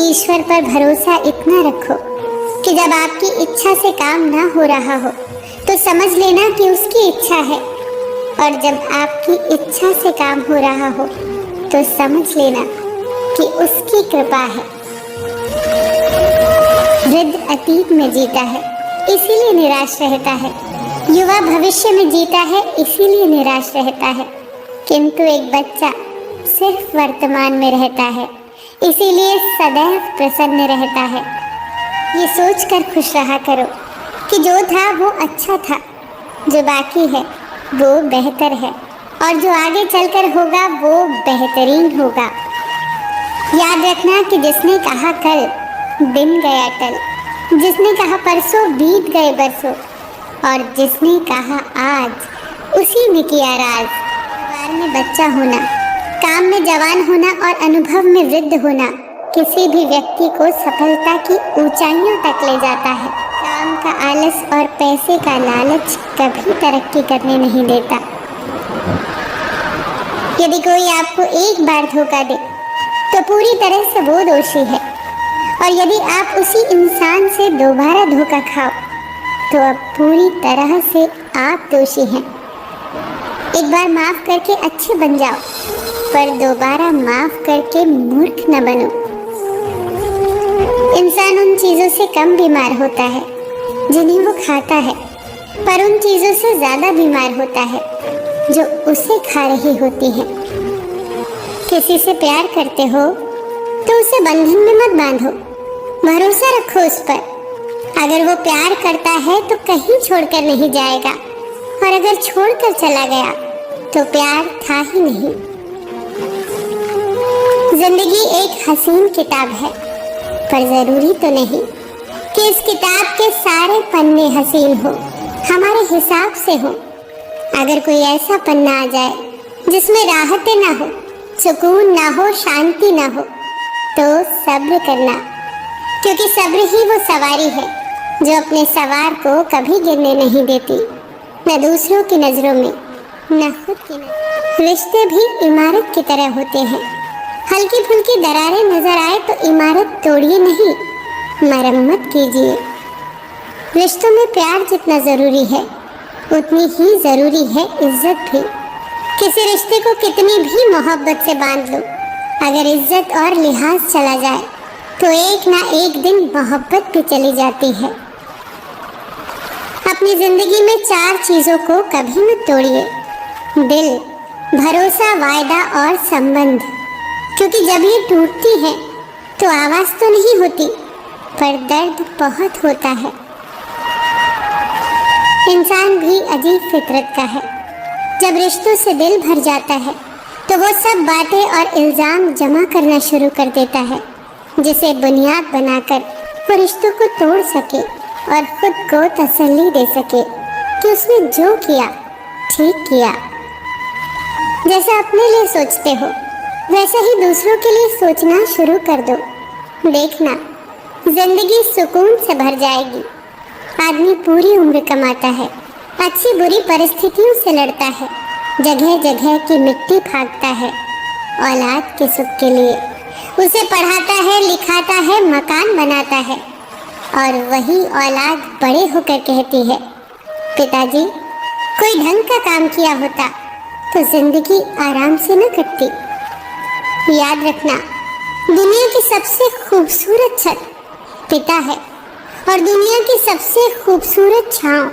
ईश्वर पर भरोसा इतना रखो कि जब आपकी इच्छा से काम ना हो रहा हो तो समझ लेना कि उसकी इच्छा है, और जब आपकी इच्छा से काम हो रहा हो तो समझ लेना कि उसकी कृपा है। वृद्ध अतीत में जीता है इसीलिए निराश रहता है, युवा भविष्य में जीता है इसीलिए निराश रहता है, किंतु एक बच्चा सिर्फ वर्तमान में रहता है इसीलिए सदैव प्रसन्न रहता है। ये सोचकर खुश रहा करो कि जो था वो अच्छा था, जो बाकी है वो बेहतर है, और जो आगे चलकर होगा वो बेहतरीन होगा। याद रखना कि जिसने कहा कल दिन गया टल, जिसने कहा परसों बीत गए बरसों, और जिसने कहा आज उसी में किया राज। परिवार में बच्चा होना, काम में जवान होना और अनुभव में वृद्ध होना किसी भी व्यक्ति को सफलता की ऊंचाइयों तक ले जाता है। काम का आलस और पैसे का लालच कभी तरक्की करने नहीं देता। यदि कोई आपको एक बार धोखा दे तो पूरी तरह से वो दोषी है, और यदि आप उसी इंसान से दोबारा धोखा खाओ तो अब पूरी तरह से आप दोषी हैं। एक बार माफ करके अच्छे बन जाओ, पर दोबारा माफ करके मूर्ख न बनो। इंसान उन चीजों से कम बीमार होता है जिन्हें वो खाता है, पर उन चीजों से ज्यादा बीमार होता है जो उसे खा रही होती हैं। किसी से प्यार करते हो तो उसे बंधन में मत बांधो, भरोसा रखो उस पर। अगर वो प्यार करता है तो कहीं छोड़कर नहीं जाएगा, और अगर छोड़कर चला गया तो प्यार था ही नहीं। जिंदगी एक हसीन किताब है, पर जरूरी तो नहीं कि इस किताब के सारे पन्ने हसीन हो, हमारे हिसाब से हो। अगर कोई ऐसा पन्ना आ जाए जिसमें राहतें ना हो, सुकून ना हो, शांति ना हो, तो सब्र करना, क्योंकि सब्र ही वो सवारी है जो अपने सवार को कभी गिरने नहीं देती, न दूसरों की नजरों में न खुद की नजरों। रिश्ते भी इमारत की तरह होते हैं, हल्की फुल्की दरारें नजर आए तो इमारत तोड़िए नहीं, मरम्मत कीजिए। रिश्तों में प्यार जितना जरूरी है उतनी ही जरूरी है इज्जत भी। किसी रिश्ते को कितनी भी मोहब्बत से बांध लो, अगर इज्जत और लिहाज चला जाए तो एक ना एक दिन मोहब्बत भी चली जाती है। अपनी जिंदगी में 4 चीजों को कभी मत तोड़िए: दिल, भरोसा, वायदा और संबंध। क्योंकि जब ये टूटती है तो आवाज तो नहीं होती, पर दर्द बहुत होता है। इंसान भी अजीब फितरत का है। जब रिश्तों से दिल भर जाता है तो वो सब बातें और इल्जाम जमा करना शुरू कर देता है, जिसे बुनियाद बनाकर वो रिश्तों को तोड़ सके और खुद को तसल्ली दे सके कि उसने जो किया ठीक किया। जैसे अपने लिए सोचते हो वैसे ही दूसरों के लिए सोचना शुरू कर दो। देखना, जिंदगी सुकून से भर जाएगी। आदमी पूरी उम्र कमाता है, अच्छी बुरी परिस्थितियों से लड़ता है, जगह जगह की मिट्टी फाड़ता है औलाद के सुख के लिए। उसे पढ़ाता है, लिखाता है, मकान बनाता है, और वही औलाद बड़े होकर कहती है, पिताजी कोई ढंग का काम किया होता तो जिंदगी आराम से न कटती। याद रखना, दुनिया की सबसे खूबसूरत छत पिता है, और दुनिया की सबसे खूबसूरत छांव